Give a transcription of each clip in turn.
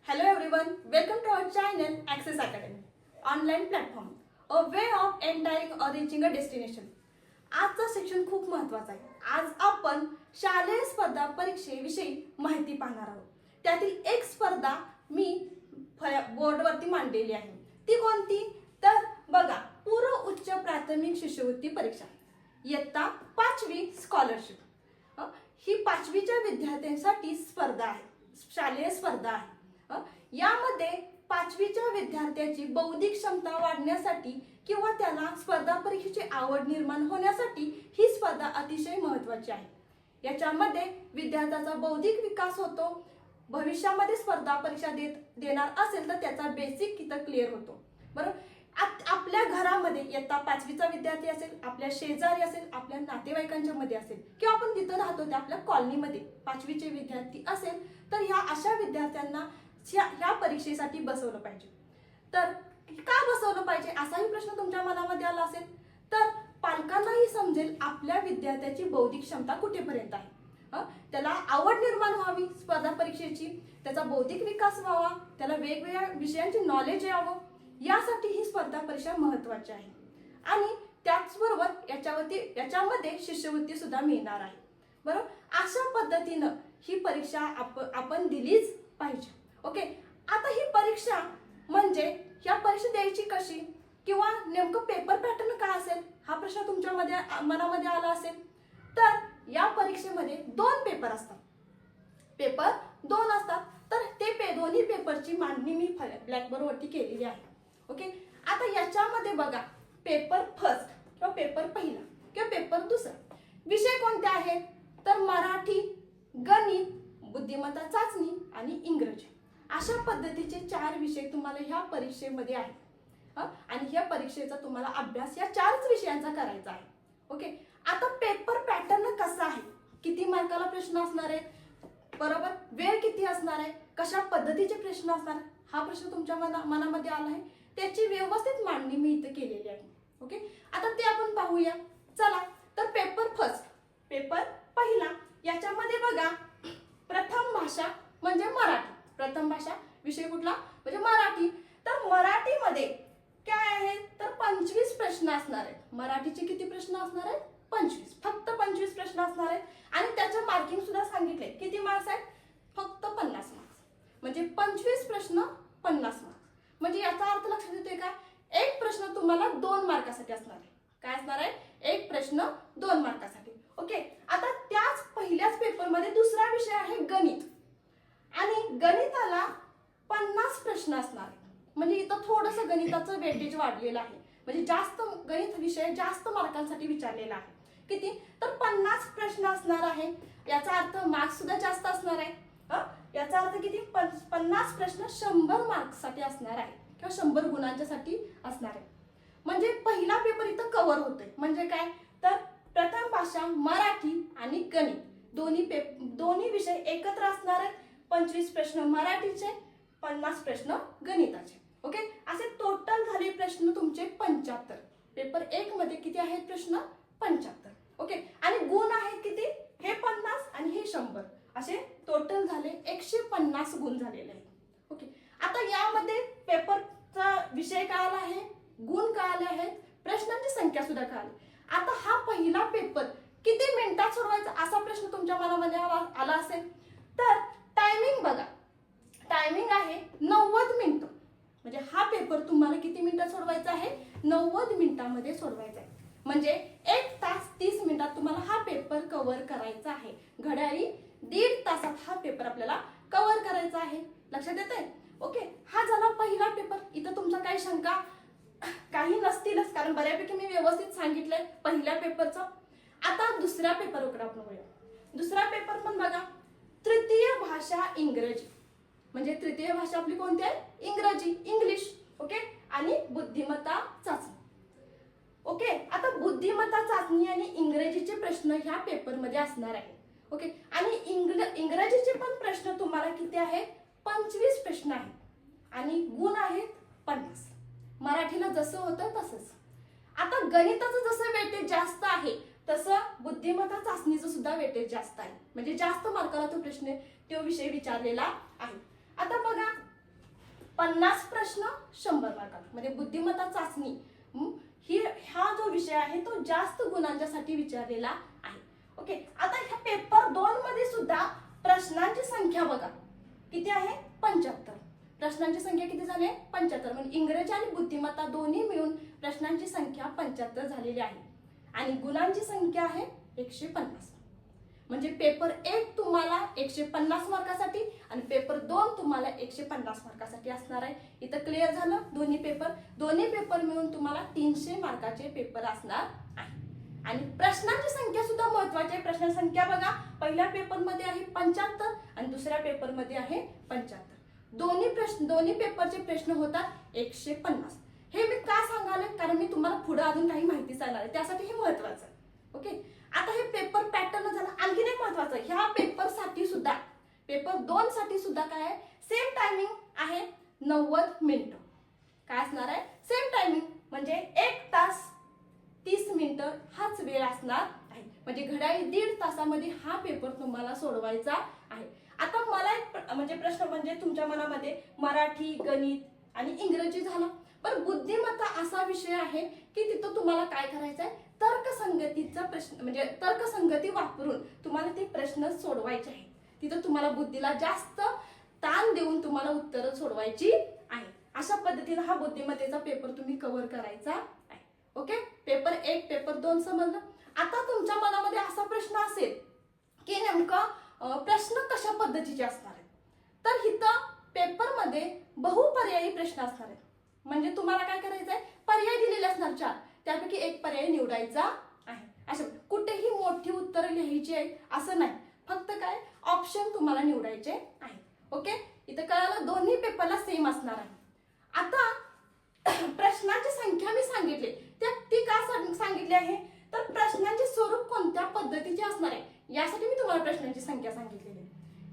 Hello everyone, welcome to our channel Access Academy, online platform, a way of entering or reaching a destination. आजचा section खूप महत्त्वाचा आहे. आज आपण शालेय स्पर्धा परीक्षेविषयी माहिती पाहणार आहोत. त्यातील एक स्पर्धा मी बोर्डवरती मांडलेली आहे. ती कोणती? तर बघा, पूर्व उच्च प्राथमिक शिष्यवृत्ती परीक्षा इयत्ता 5वी स्कॉलरशिप. ही 5वीच्या विद्यार्थ्यांसाठी स्पर्धा आहे, शालेय स्पर्धा आहे. यामध्ये 5वीच्या विद्यार्थ्याची बौद्धिक क्षमता वाढण्यासाठी किंवा त्याला स्पर्धा परीक्षेची आवड निर्माण होण्यासाठी ही स्पर्धा अतिशय महत्त्वाची आहे. याच्यामध्ये विद्यार्थ्याचा बौद्धिक विकास होतो. भविष्यामध्ये स्पर्धा परीक्षा देणार असेल तर त्याचा बेसिक तिथं क्लिअर होतो. बरोबर. आपल्या घरामध्ये इयत्ता 5वीचा विद्यार्थी असेल, आपल्या शेजारी असेल, आपल्या नातेवाईकांच्या मध्ये असेल किंवा आपण तिथं राहतो त्या आपल्या कॉलनीमध्ये 5वीचे विद्यार्थी असेल तर ह्या अशा विद्यार्थ्यांना ह्या परीक्षेसाठी बसवलं पाहिजे. तर का बसवलं पाहिजे असाही प्रश्न तुमच्या मनामध्ये आला असेल तर पालकांनाही समजेल आपल्या विद्यार्थ्याची बौद्धिक क्षमता कुठेपर्यंत आहे. त्याला आवड निर्माण व्हावी स्पर्धा परीक्षेची, त्याचा बौद्धिक विकास व्हावा, त्याला वेगवेगळ्या विषयांची नॉलेज यावं, यासाठी ही स्पर्धा परीक्षा महत्त्वाची आहे. आणि त्याचबरोबर याच्यामध्ये शिष्यवृत्ती सुद्धा मिळणार आहे. बरोबर. अशा पद्धतीनं ही परीक्षा आपण दिलीच पाहिजे. ओके. आता ही परीक्षा म्हणजे या परीक्षा द्यायची कशी किंवा नेमकं पेपर पॅटर्न काय असेल हा प्रश्न तुमच्या मनामध्ये आला असेल. तर या परीक्षेमध्ये 2 पेपर असतात. पेपर 2 असतात. तर ते दोन्ही पेपरची मांडणी मी ब्लॅकबोर्ड वरती केलेली आहे. ओके. आता याच्यामध्ये बघा, पेपर फर्स्ट किंवा पेपर पहिला किंवा पेपर दुसरा विषय कोणते आहेत तर मराठी, गणित, बुद्धिमत्ता चाचणी आणि इंग्रजी अशा पद्धतीचे 4 विषय तुम्हाला ह्या परीक्षेमध्ये आहेत. आणि ह्या परीक्षेचा तुम्हाला अभ्यास या 4च विषयांचा करायचा आहे. ओके. आता पेपर पॅटर्न कसा आहे, किती मार्काला प्रश्न असणार आहेत, बरोबर, वेळ किती असणार आहे, कशा पद्धतीचे प्रश्न असणार, हा प्रश्न तुमच्या मनामध्ये आला आहे. त्याची व्यवस्थित मांडणी मी इथे केलेली आहे. ओके. आता ते आपण पाहूया. चला. तर पेपर फर्स्ट, पेपर पहिला, याच्यामध्ये बघा, प्रथम भाषा म्हणजे मराठी. प्रथम भाषा विषय कुठला म्हणजे मराठी. तर मराठीमध्ये काय आहे तर 25 प्रश्न असणार आहेत. मराठीचे किती प्रश्न असणार आहेत? 25. फक्त 25 प्रश्न असणार आहेत. आणि त्याचं मार्किंग सुद्धा सांगितलंय. किती मार्क्स आहेत? फक्त 50 मार्क्स. म्हणजे 25 प्रश्न 50 मार्क्स. म्हणजे याचा अर्थ लक्षात येतोय का? एक प्रश्न तुम्हाला 2 मार्कासाठी असणार आहे. काय असणार आहे? एक प्रश्न 2 मार्कासाठी. ओके. आता त्याच पहिल्याच पेपरमध्ये दुसरा विषय आहे गणित. आणि गणिताला 50 प्रश्न असणार आहेत. म्हणजे इथं थोडंसं गणिताचं वेटेज वाढलेलं आहे. म्हणजे जास्त गणित विषय जास्त मार्कांसाठी विचारलेला आहे. किती तर 50 प्रश्न असणार आहे. याचा अर्थ मार्क्स सुद्धा जास्त असणार आहे. याचा अर्थ किती 50 प्रश्न 100 मार्क्ससाठी असणार आहे किंवा 100 गुणांच्यासाठी असणार आहे. म्हणजे पहिला पेपर इथं कव्हर होतोय. म्हणजे काय तर प्रथम भाषा मराठी आणि गणित दोन्ही विषय एकत्र असणार आहेत. 25 प्रश्न मराठीचे, 50 प्रश्न गणिताचे. ओके. असे टोटल झाले प्रश्न तुमचे 75. पेपर 1 मध्ये किती आहेत प्रश्न? 75. ओके. आणि गुण आहेत किती? हे 50 आणि हे 100. असे टोटल झाले 150 गुण झालेले आहेत. ओके. आता यामध्ये पेपरचा विषय काय आला आहे, गुण काय आले आहेत, प्रश्नांची संख्या सुद्धा काय आली. आता हा पहिला पेपर किती मिनिटात सोडवायचा असा प्रश्न तुमच्या मनामध्ये आला असेल तर टायमिंग बघा. टायमिंग आहे 90 मिनिटं. म्हणजे हा पेपर तुम्हाला किती मिनिटात सोडवायचा आहे? 90 मिनिटांमध्ये सोडवायचा आहे. म्हणजे 1 तास 30 मिनिटात तुम्हाला हा पेपर कव्हर करायचा आहे. घड्याळी 1.5 तासात हा पेपर आपल्याला कव्हर करायचा आहे. लक्षात येतंय? ओके. हा झाला पहिला पेपर. इथं तुमचा काही शंका काही नसतीलच, कारण बऱ्यापैकी मी व्यवस्थित सांगितलंय पहिल्या पेपरचं. आता दुसऱ्या पेपरकडे आपण वळूया. दुसरा पेपर पण बघा, तृतीय भाषा इंग्रजी. म्हणजे तृतीय भाषा आपली कोणती आहे? इंग्रजी, इंग्लिश. ओके. आणि बुद्धिमत्ता चाचणी. ओके. आता बुद्धिमत्ता चाचणी आणि इंग्रजीचे प्रश्न ह्या पेपरमध्ये असणार आहे. ओके. आणि इंग्रजीचे पण प्रश्न तुम्हाला किती आहेत? 25 प्रश्न आहेत. आणि गुण आहेत 50. मराठीला जसं होतं तसंच. आता गणिताचं जसं वेटेज जास्त आहे तसं बुद्धिमत्ता चाचणीचं सुद्धा वेटेज जास्त आहे. म्हणजे जास्त मार्काला तो विषय विचारलेला आहे. आता बघा, 50 प्रश्न 100 मार्काला, म्हणजे बुद्धिमत्ता चाचणी हा जो विषय आहे तो जास्त गुणांच्यासाठी विचारलेला आहे. ओके, आता ह्या पेपर 2 मध्ये सुद्धा प्रश्नांची संख्या बघा किती आहे, 75. प्रश्नांची संख्या किती झाली आहे, 75. म्हणजे इंग्रजी आणि बुद्धिमत्ता दोन्ही मिळून प्रश्नांची संख्या 75 झालेली आहे आणि गुणांची संख्या आहे 150. म्हणजे पेपर 1 तुम्हाला 150 मार्कासाठी आणि पेपर 2 तुम्हाला 150 मार्कासाठी असणार आहे. इथं क्लिअर झालं. दोन्ही पेपर मिळून तुम्हाला 300 मार्काचे पेपर असणार आहे. आणि प्रश्नांची संख्या सुद्धा महत्वाची आहे. प्रश्न संख्या बघा, पहिल्या पेपर मध्ये आहे 75 आणि दुसऱ्या पेपर मध्ये आहे 75. दोन्ही पेपरचे प्रश्न होतात 150. हे मी का सांगाले, कारण मी तुम्हाला पुढे अजून काही माहिती सांगणार आहे, त्यासाठी हे महत्वाचं आहे. ओके, आता हे पेपर पॅटर्न झाला. आणखीन एक महत्वाचं, ह्या पेपर साठी सुद्धा, पेपर 2 साठी सुद्धा काय आहे, सेम टायमिंग आहे 90 मिनिटं. काय असणार आहे, सेम टायमिंग, म्हणजे 1 तास 30 मिनिटं हाच वेळ असणार आहे. म्हणजे घड्याळी 1.5 तासामध्ये हा पेपर तुम्हाला सोडवायचा आहे. आता मला एक प्रश्न म्हणजे तुमच्या मनामध्ये मराठी, गणित आणि इंग्रजी झाला, पण बुद्धिमत्ता असा विषय आहे की तिथं तुम्हाला काय करायचं आहे, तर्कसंगतीचा प्रश्न, म्हणजे तर्कसंगती वापरून तुम्हाला ते प्रश्न सोडवायचे आहे. तिथं तुम्हाला बुद्धीला जास्त ताण देऊन तुम्हाला उत्तरं सोडवायची आहे. अशा पद्धतीने हा बुद्धिमत्तेचा पेपर तुम्ही कव्हर करायचा आहे. ओके, पेपर 1 पेपर 2 समजलं. आता तुमच्या मनामध्ये असा प्रश्न असेल की नेमकं प्रश्न कशा पद्धतीचे असणार आहेत, तर इथं पेपरमध्ये बहुपर्यायी प्रश्न असणार आहेत. म्हणजे तुम्हाला काय करायचं आहे, पर्याय दिलेले असणार 4, त्यापैकी एक पर्याय निवडायचा आहे. अशा कुठेही मोठी उत्तरं लिहायची आहे असं नाही, फक्त काय ऑप्शन तुम्हाला निवडायचे आहे. ओके, इथं कळालं, दोन्ही पेपरला सेम असणार आहे. आता प्रश्नांची संख्या मी सांगितली, ती का सांगितली आहे, तर प्रश्नांचे स्वरूप कोणत्या पद्धतीचे असणार आहे यासाठी मी तुम्हाला प्रश्नांची संख्या सांगितलेली आहे.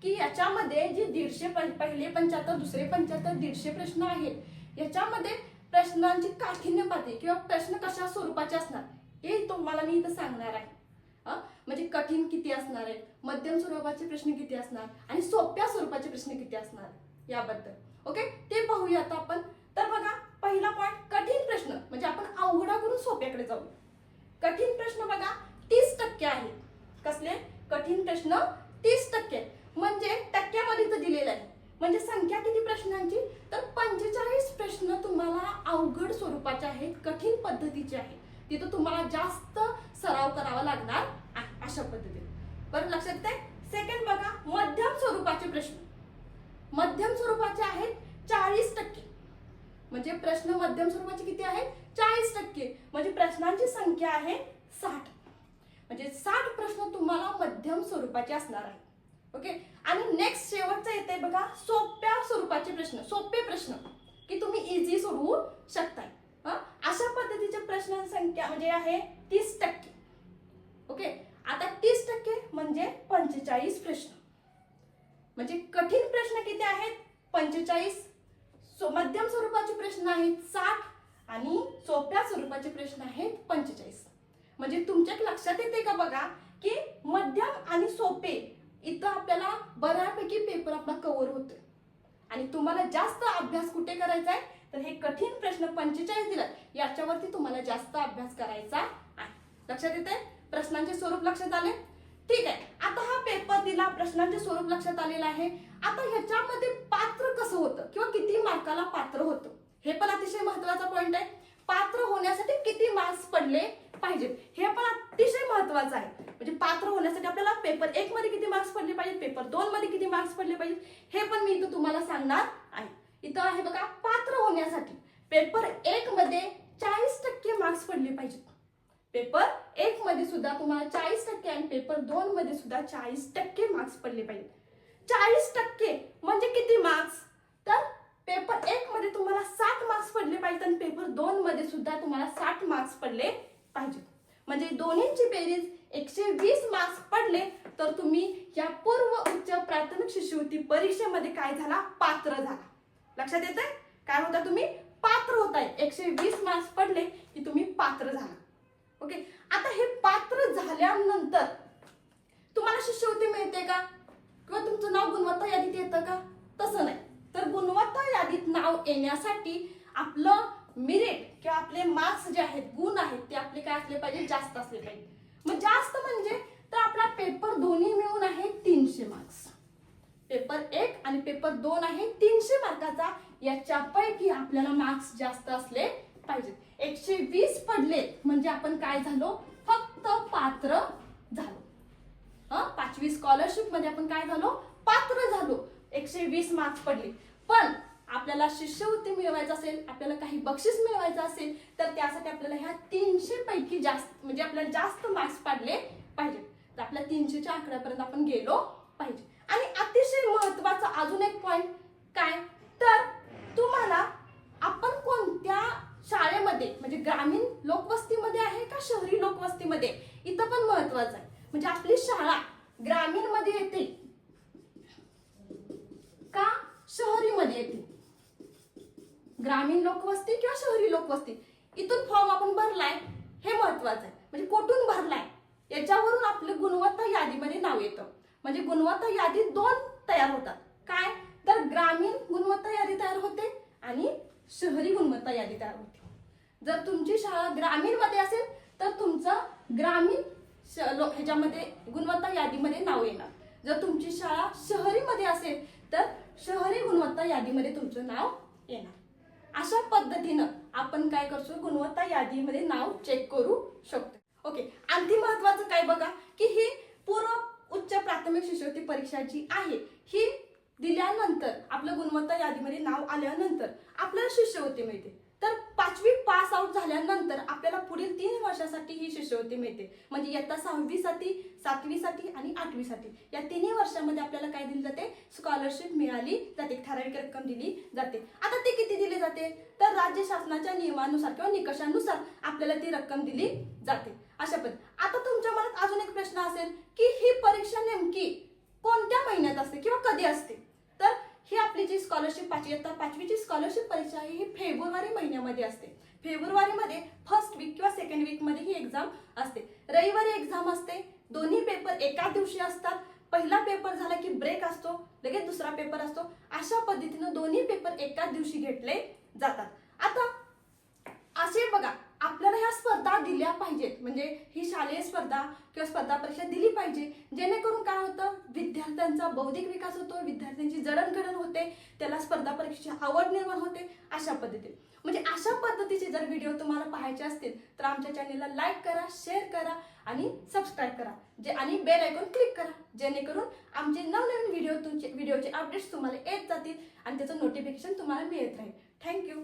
की याच्यामध्ये जे 150 पहिले 75 दुसरे 75 150 प्रश्न आहेत, याच्यामध्ये प्रश्नांची काठिण्य पातळी किंवा प्रश्न कशा स्वरूपाचे असणार हे तुम्हाला मी इथं सांगणार आहे. म्हणजे कठीण किती असणार आहे, मध्यम स्वरूपाचे प्रश्न किती असणार आणि सोप्या स्वरूपाचे प्रश्न किती असणार याबद्दल. ओके, ते पाहूया आता आपण. तर बघा, पहिला पॉइंट कठीण प्रश्न, म्हणजे आपण अवघडाकडून सोप्याकडे जाऊ. कठीण प्रश्न बघा 30% आहे. कसले कठीण प्रश्न, 30%, म्हणजे टक्क्यामध्ये इथं दिलेलं आहे. म्हणजे संख्या किती प्रश्नांची, तर 45 प्रश्न तुम्हाला अवघड स्वरूपाचे आहेत, कठीण पद्धतीचे आहेत. तिथं तुम्हाला जास्त सराव करावा लागणार आहे अशा पद्धतीने. बरं, लक्षात येते. सेकंड बघा, मध्यम स्वरूपाचे प्रश्न, मध्यम स्वरूपाचे आहेत 40%. म्हणजे प्रश्न मध्यम स्वरूपाचे किती आहेत, 40%. म्हणजे प्रश्नांची संख्या आहे 60. म्हणजे 60 प्रश्न तुम्हाला मध्यम स्वरूपाचे असणार आहे. ओके, आणि नेक्स्ट शेवटचं येते बघा, सोप्या स्वरूपाचे प्रश्न, सोपे प्रश्न की तुम्ही इझी सोडवू शकताय. अशा पद्धतीचे प्रश्न संख्या म्हणजे आहे 30%. ओके, आता 30% म्हणजे 45 प्रश्न. म्हणजे कठीण प्रश्न किती आहेत, 45, मध्यम स्वरूपाचे प्रश्न आहेत 60 आणि सोप्या स्वरूपाचे प्रश्न आहेत 45. म्हणजे तुमच्या लक्षात येते का बघा, की मध्यम आणि सोपे इथं आपल्याला बऱ्यापैकी पेपर आपला कव्हर होतोय. आणि तुम्हाला जास्त अभ्यास कुठे करायचा आहे, तर हे कठीण प्रश्न 45 दिलं याच्यावरती तुम्हाला जास्त अभ्यास करायचा आहे. लक्षात येते, प्रश्नांचे स्वरूप लक्षात आले. ठीक आहे, आता हा पेपर दिला, प्रश्नांचे स्वरूप लक्षात आलेलं आहे. आता ह्याच्यामध्ये पात्र कसं होतं किंवा किती मार्काला पात्र होतं हे पण अतिशय महत्वाचा पॉइंट आहे. पात्र होण्यासाठी किती मार्क्स पडले पाहिजे हे पण अतिशय महत्वाचं आहे. म्हणजे पात्र होण्यासाठी आपल्याला पेपर 1 मध्ये किती मार्क्स पडले पाहिजे, पेपर 2 मध्ये किती मार्क्स पडले पाहिजे हे पण मी इथं तुम्हाला सांगणार आहे. इथं आहे बघा, पात्र होण्यासाठी पेपर 1 मध्ये 40% मार्क्स पडले पाहिजेत. पेपर 1 मध्ये सुद्धा तुम्हाला 40% आणि पेपर 2 मध्ये सुद्धा 40% मार्क्स पडले पाहिजेत. 40% म्हणजे किती मार्क्स, तर पेपर 1 मध्ये तुम्हाला 60 मार्क्स पडले पाहिजेत आणि पेपर 2 मध्ये सुद्धा तुम्हाला 60 मार्क्स पडले पाहिजेत. म्हणजे दोन्हींची बेरीज 120 मार्क्स पडले तर तुम्ही या पूर्व उच्च प्राथमिक शिष्यवृत्ती परीक्षेमध्ये काय झाला, पात्र झाला. लक्षात येतंय, काय होता, तुम्ही पात्र होताय. 120 मार्क्स पडले की तुम्ही पात्र झाला. ओके, आता हे पात्र झाल्यानंतर तुम्हाला शिष्यवृत्ती मिळते का किंवा तुमचं नाव गुणवत्ता यादीत येतं का, तसं नाही. तर गुणवत्ता यादीत नाव येण्यासाठी आपलं मेरिट किंवा आपले मार्क्स जे आहेत, गुण आहेत, ते आपले काय असले पाहिजे, जास्त असले पाहिजे. मग जास्त म्हणजे तर आपला पेपर दोन्ही मिळून आहे 300 मार्क्स. पेपर 1 आणि पेपर 2 आहे 300 मार्काचा. याच्यापैकी आपल्याला मार्क्स जास्त असले पाहिजेत. 120 पडले म्हणजे आपण काय झालो, फक्त पात्र झालो. 5वी स्कॉलरशिप मध्ये आपण काय झालो, पात्र झालो. 120 मार्क्स पडले. पण आपल्याला शिष्यवृत्ती मिळवायचं असेल, आपल्याला काही बक्षीस मिळवायचं असेल, तर त्यासाठी आपल्याला ह्या 300 पैकी जास्त म्हणजे आपल्याला जास्त मार्क्स पडले पाहिजे. तर आपल्या 300च्या आकड्यापर्यंत आपण गेलो पाहिजे. आणि अतिशय महत्वाचा अजून एक पॉइंट काय, तर तुम्हाला आपण कोणत्या शाळेमध्ये म्हणजे ग्रामीण लोकवस्तीमध्ये आहे का शहरी लोकवस्तीमध्ये, इथं पण महत्वाचं आहे. म्हणजे आपली शाळा ग्रामीण मध्ये येते का शहरी मध्ये येते, ग्रामीण लोकवस्ती किंवा शहरी लोकवस्ती, इथून फॉर्म आपण भरलाय हे महत्वाचं आहे. म्हणजे कुठून भरलाय याच्यावरून आपलं गुणवत्ता यादीमध्ये नाव येतं. म्हणजे गुणवत्ता यादी 2 तयार होतात. काय, तर ग्रामीण गुणवत्ता यादी तयार होते आणि शहरी गुणवत्ता यादी तयार होते. जर तुमची शाळा ग्रामीण मध्ये असेल तर तुमचं ग्रामीण ह्याच्यामध्ये गुणवत्ता यादीमध्ये नाव येणार. जर तुमची शाळा शहरीमध्ये असेल तर शहरी गुणवत्ता यादीमध्ये तुमचं नाव येणार. अशा पद्धतीनं आपण काय करतो, गुणवत्ता यादीमध्ये नाव चेक करू शकतो. ओके, आणखी महत्वाचं काय बघा, की ही पूर्व उच्च प्राथमिक शिष्यवृत्ती परीक्षा जी आहे, ही दिल्यानंतर आपलं गुणवत्ता यादीमध्ये नाव आल्यानंतर आपल्याला शिष्यवृत्ती मिळते. तर 5वी पास आउट झाल्यानंतर आपल्याला पुढील 3 वर्षासाठी ही शिष्यवृत्ती मिळते. म्हणजे इयत्ता 6वी साठी, 7वी साठी आणि 8वी साठी या 3 वर्षामध्ये आपल्याला काय दिली जाते, स्कॉलरशिप मिळाली जाते, ठराविक रक्कम दिली जाते. आता ती किती दिली जाते, तर राज्य शासनाच्या नियमानुसार किंवा निकषानुसार आपल्याला ती रक्कम दिली जाते. अशा पद्धतीने आता तुमच्या मनात अजून एक प्रश्न असेल की ही परीक्षा नेमकी कोणत्या महिन्यात असते किंवा कधी असते, तर ही आपली जी स्कॉलरशिप इयत्ता 5वीची स्कॉलरशिप परीक्षा आहे ही फेब्रुवारी महिन्यामध्ये असते. फेब्रुवारीमध्ये फर्स्ट वीक किंवा सेकंड वीक मध्ये ही एक्झाम असते. रविवारी एक्झाम असते. दोन्ही पेपर एका दिवशी असतात. पहिला पेपर झाला की ब्रेक असतो, लगेच दुसरा पेपर असतो. अशा पद्धतीने दोन्ही पेपर एकाच दिवशी घेतले जातात. आता असे बघा, आपल्याला ह्या स्पर्धा दिल्या पाहिजेत. म्हणजे ही शालेय स्पर्धा किंवा स्पर्धा परीक्षा दिली पाहिजे, जेणेकरून काय होतं, विद्यार्थ्यांचा बौद्धिक विकास होतो, विद्यार्थ्यांची जडणघडण होते, त्याला स्पर्धा परीक्षेची आवड निर्माण होते. अशा पद्धतीने म्हणजे अशा पद्धतीचे जर व्हिडिओ तुम्हाला पाहायचे असतील तर आमच्या चॅनेलला लाईक करा, शेअर करा आणि सबस्क्राईब करा आणि बेल आयकॉन क्लिक करा, जेणेकरून आमचे नवनवीन व्हिडिओचे अपडेट्स तुम्हाला येत जातील आणि त्याचं नोटिफिकेशन तुम्हाला मिळत राहील. थँक्यू.